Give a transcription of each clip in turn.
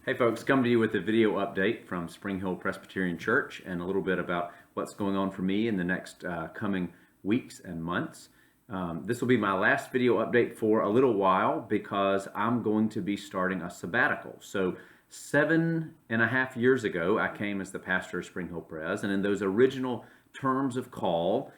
Hey folks, coming to you with a video update from Spring Hill Presbyterian Church and a little bit about what's going on for me in the next coming weeks and months. This will be my last video update for a little while because I'm going to be starting a sabbatical. So 7.5 years ago, I came as the pastor of Spring Hill Pres, and in those original terms of call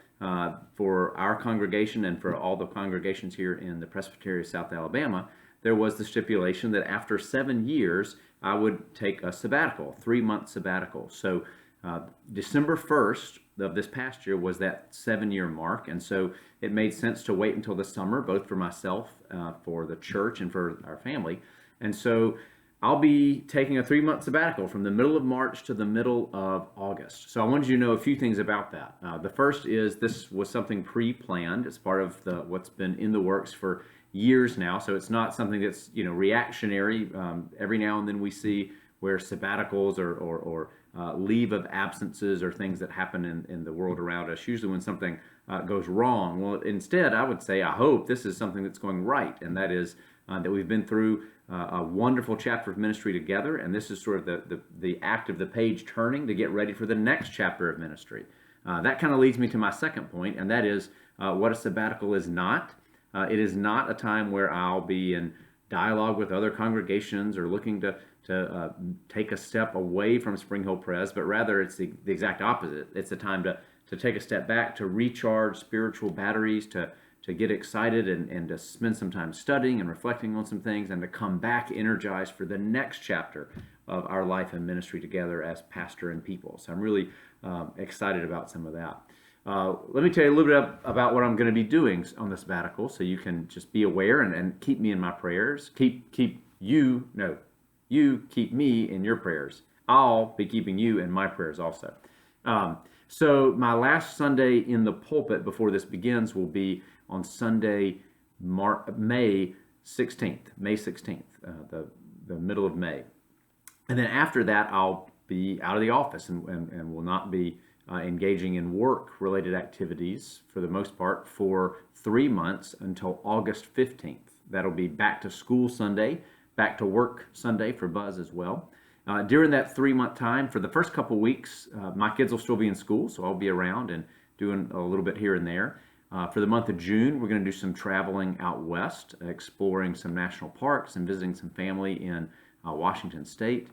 for our congregation and for all the congregations here in the Presbytery of South Alabama, there was the stipulation that after 7 years, I would take a sabbatical, 3-month sabbatical. So December 1st of this past year was that 7-year mark. And so it made sense to wait until the summer, both for myself, for the church, and for our family. And so I'll be taking a 3-month sabbatical from the middle of March to the middle of August. So I wanted you to know a few things about that. The first is this was something pre-planned. It's part of what's been in the works for years now, so it's not something that's reactionary. Every now and then we see where sabbaticals or leave of absences or things that happen in the world around us, usually when something goes wrong. Well, instead, I would say I hope this is something that's going right, and that is that we've been through a wonderful chapter of ministry together, and this is sort of the act of the page turning to get ready for the next chapter of ministry. That kind of leads me to my second point, and that is what a sabbatical is not. It is not a time where I'll be in dialogue with other congregations or looking to take a step away from Spring Hill Pres, but rather it's the exact opposite. It's a time to take a step back, to recharge spiritual batteries, to get excited and to spend some time studying and reflecting on some things, and to come back energized for the next chapter of our life and ministry together as pastor and people. So I'm really excited about some of that. Let me tell you a little bit about what I'm going to be doing on the sabbatical, so you can just be aware and keep me in my prayers. You keep me in your prayers. I'll be keeping you in my prayers also. So my last Sunday in the pulpit before this begins will be on Sunday, May 16th, the middle of May. And then after that, I'll be out of the office and will not be engaging in work-related activities for the most part for 3 months until August 15th. That'll be back to school Sunday, back to work Sunday for Buzz as well. During that 3-month time, for the first couple weeks, my kids will still be in school, so I'll be around and doing a little bit here and there. For the month of June, we're going to do some traveling out west, exploring some national parks and visiting some family in Washington State.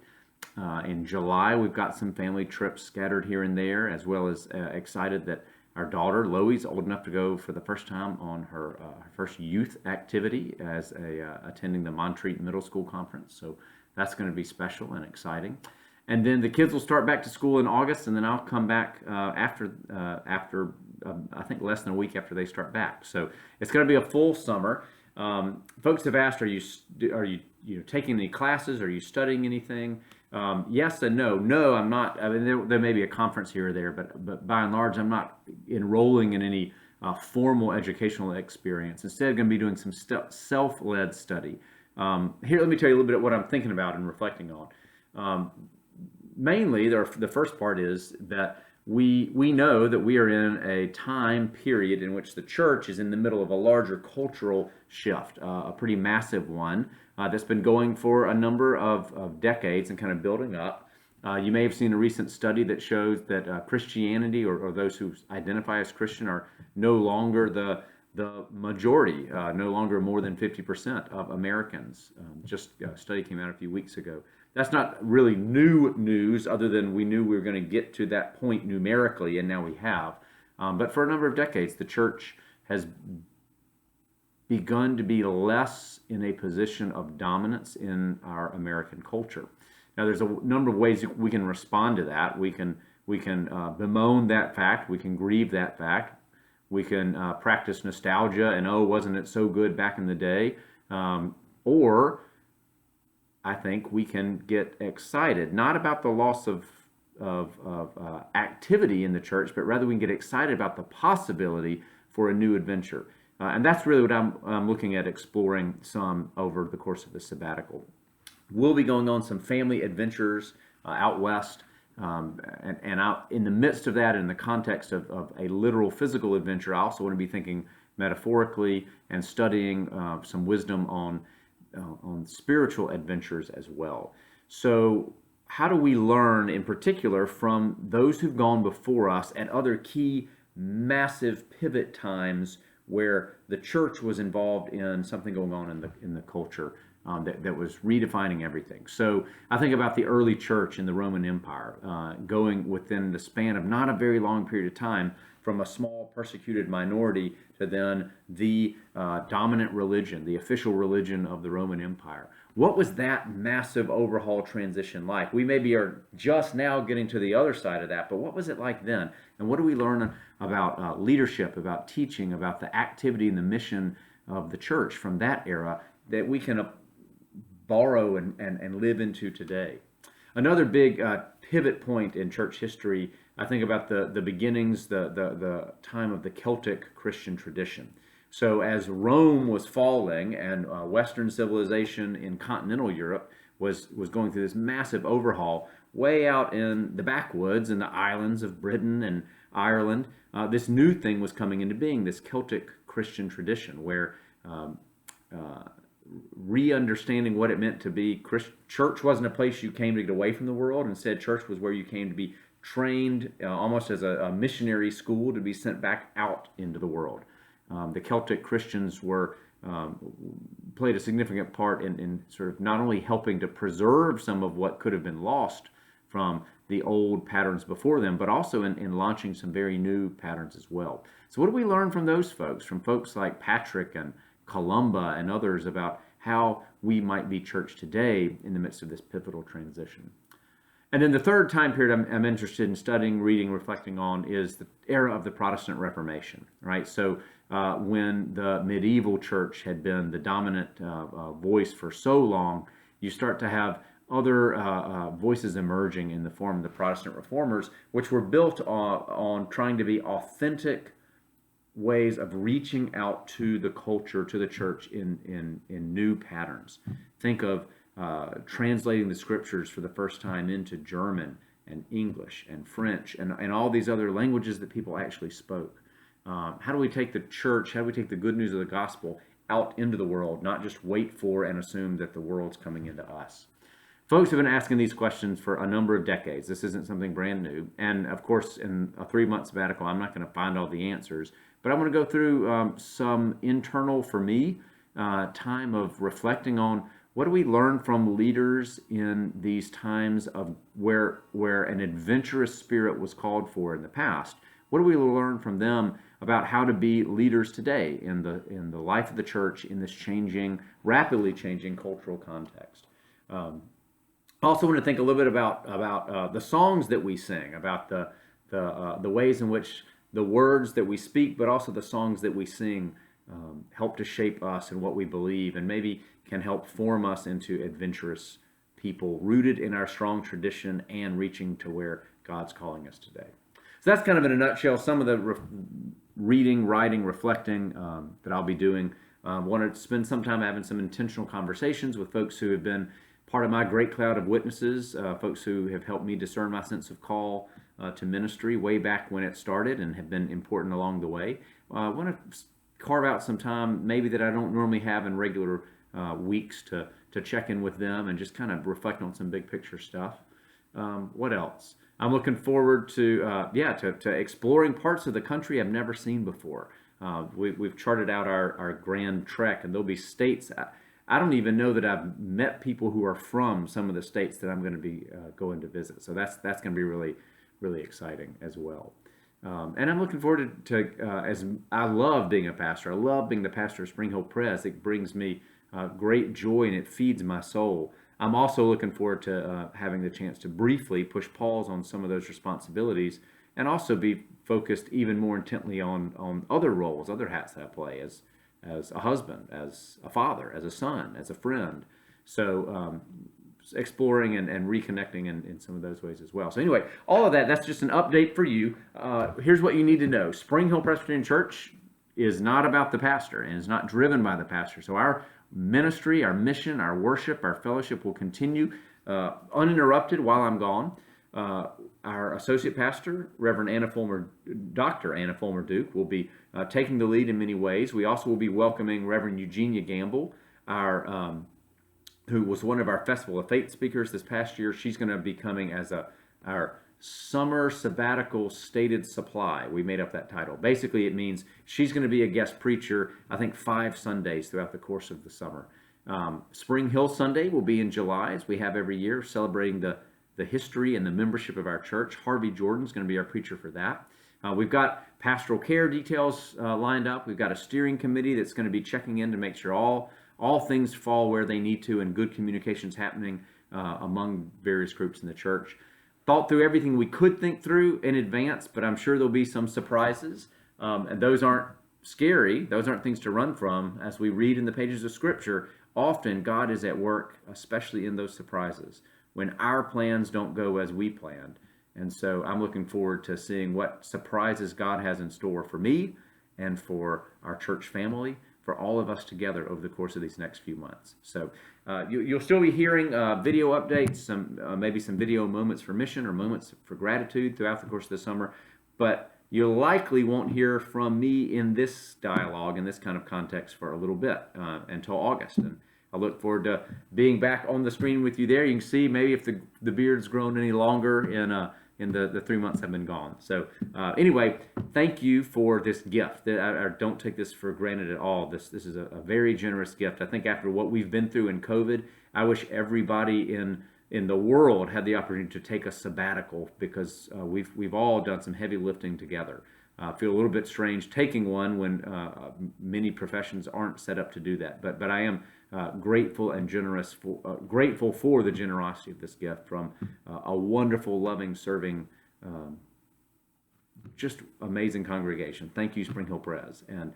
In July, we've got some family trips scattered here and there, as well as excited that our daughter, Loie's old enough to go for the first time on her first youth activity as attending the Montreat Middle School Conference. So that's going to be special and exciting. And then the kids will start back to school in August, and then I'll come back after I think less than a week after they start back. So it's going to be a full summer. Folks have asked, are you taking any classes? Are you studying anything? Yes and no. No, I'm not. I mean, there may be a conference here or there, but by and large, I'm not enrolling in any formal educational experience. Instead, I'm going to be doing some self-led study. Here, let me tell you a little bit of what I'm thinking about and reflecting on. Mainly, the first part is that we know that we are in a time period in which the church is in the middle of a larger cultural shift, a pretty massive one that's been going for a number of decades and kind of building up. You may have seen a recent study that shows that Christianity or those who identify as Christian are no longer the majority, no longer more than 50% of Americans. Just a study came out a few weeks ago. That's not really new news, other than we knew we were going to get to that point numerically, and now we have. But for a number of decades, the church has begun to be less in a position of dominance in our American culture. Now, there's a number of ways we can respond to that. We can bemoan that fact. We can grieve that fact. We can practice nostalgia and, oh, wasn't it so good back in the day? Or I think we can get excited, not about the loss of activity in the church, but rather we can get excited about the possibility for a new adventure. And that's really what I'm looking at exploring some over the course of the sabbatical. We'll be going on some family adventures out west, and out in the midst of that, in the context of a literal physical adventure, I also want to be thinking metaphorically and studying some wisdom on spiritual adventures as well. So how do we learn in particular from those who've gone before us at other key massive pivot times where the church was involved in something going on in the culture that was redefining everything? So I think about the early church in the Roman Empire, going within the span of not a very long period of time from a small persecuted minority to then the dominant religion, the official religion of the Roman Empire. What was that massive overhaul transition like? We maybe are just now getting to the other side of that, but what was it like then? And what do we learn about leadership, about teaching, about the activity and the mission of the church from that era that we can borrow and live into today? Another big pivot point in church history, I think about the beginnings, the time of the Celtic Christian tradition. So as Rome was falling and Western civilization in continental Europe was going through this massive overhaul, way out in the backwoods in the islands of Britain and Ireland, this new thing was coming into being, this Celtic Christian tradition, where re-understanding what it meant to be church wasn't a place you came to get away from the world. Instead, church was where you came to be trained almost as a missionary school to be sent back out into the world. The Celtic Christians played a significant part in sort of not only helping to preserve some of what could have been lost from the old patterns before them, but also in launching some very new patterns as well. So what do we learn from those folks, from folks like Patrick and Columba and others, about how we might be church today in the midst of this pivotal transition? And then the third time period I'm interested in studying, reading, reflecting on is the era of the Protestant Reformation, right? So when the medieval church had been the dominant voice for so long, you start to have other voices emerging in the form of the Protestant reformers, which were built on trying to be authentic ways of reaching out to the culture, to the church in new patterns. Think of translating the scriptures for the first time into German and English and French and all these other languages that people actually spoke. How do we take the church, how do we take the good news of the gospel out into the world, not just wait for and assume that the world's coming into us? Folks have been asking these questions for a number of decades. This isn't something brand new. And of course, in a 3-month sabbatical, I'm not going to find all the answers, but I want to go through some internal, for me, time of reflecting on what do we learn from leaders in these times of where an adventurous spirit was called for in the past. What do we learn from them about how to be leaders today in the life of the church in this changing, rapidly changing cultural context? I also want to think a little bit about the songs that we sing, about the ways in which the words that we speak, but also the songs that we sing, help to shape us and what we believe, and maybe can help form us into adventurous people rooted in our strong tradition and reaching to where God's calling us today. So that's kind of in a nutshell some of the reading, writing, reflecting that I'll be doing. Want to spend some time having some intentional conversations with folks who have been part of my great cloud of witnesses, folks who have helped me discern my sense of call to ministry way back when it started and have been important along the way. I want to carve out some time maybe that I don't normally have in regular weeks to check in with them and just kind of reflect on some big picture stuff. What else? I'm looking forward to exploring parts of the country I've never seen before. We've charted out our grand trek, and there'll be states. I don't even know that I've met people who are from some of the states that I'm going to be going to visit. So that's going to be really, really exciting as well. And I'm looking forward to as I love being a pastor. I love being the pastor of Spring Hill Pres. It brings me great joy and it feeds my soul. I'm also looking forward to having the chance to briefly push pause on some of those responsibilities and also be focused even more intently on other roles, other hats that I play as a husband, as a father, as a son, as a friend. So exploring and reconnecting in some of those ways as well. So anyway, all of that's just an update for you. Here's what you need to know. Spring Hill Presbyterian Church is not about the pastor and is not driven by the pastor. So our ministry, our mission, our worship, our fellowship will continue uninterrupted while I'm gone. Our associate pastor, Dr. Anna Fulmer Duke, will be taking the lead in many ways. We also will be welcoming Reverend Eugenia Gamble, our who was one of our Festival of Faith speakers this past year. She's going to be coming as our summer sabbatical stated supply. We made up that title. Basically, it means she's going to be a guest preacher, I think 5 Sundays throughout the course of the summer. Spring Hill Sunday will be in July, as we have every year, celebrating the history and the membership of our church. Harvey Jordan's going to be our preacher for that. We've got pastoral care details lined up. We've got a steering committee that's going to be checking in to make sure all things fall where they need to and good communication's happening among various groups in the church. Thought through everything we could think through in advance, but I'm sure there'll be some surprises. And those aren't scary. Those aren't things to run from. As we read in the pages of Scripture, often God is at work, especially in those surprises, when our plans don't go as we planned. And so I'm looking forward to seeing what surprises God has in store for me and for our church family, for all of us together over the course of these next few months. So you'll still be hearing video updates, maybe some video moments for mission or moments for gratitude throughout the course of the summer, but you likely won't hear from me in this dialogue, in this kind of context, for a little bit until August. And I look forward to being back on the screen with you there. You can see maybe if the beard's grown any longer in the 3 months I've been gone. So anyway, thank you for this gift. I don't take this for granted at all. This is a very generous gift. I think after what we've been through in COVID, I wish everybody in the world had the opportunity to take a sabbatical, because we've all done some heavy lifting together. I feel a little bit strange taking one when many professions aren't set up to do that. But I am grateful and grateful for the generosity of this gift from a wonderful, loving, serving, just amazing congregation. Thank you, Spring Hill Pres. And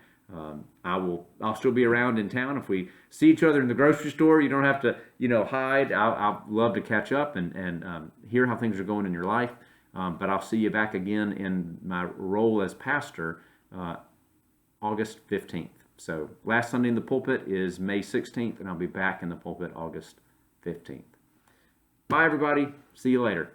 I'll still be around in town. If we see each other in the grocery store, you don't have to hide. I'll love to catch up and hear how things are going in your life. But I'll see you back again in my role as pastor August 15th. So last Sunday in the pulpit is May 16th, and I'll be back in the pulpit August 15th. Bye, everybody. See you later.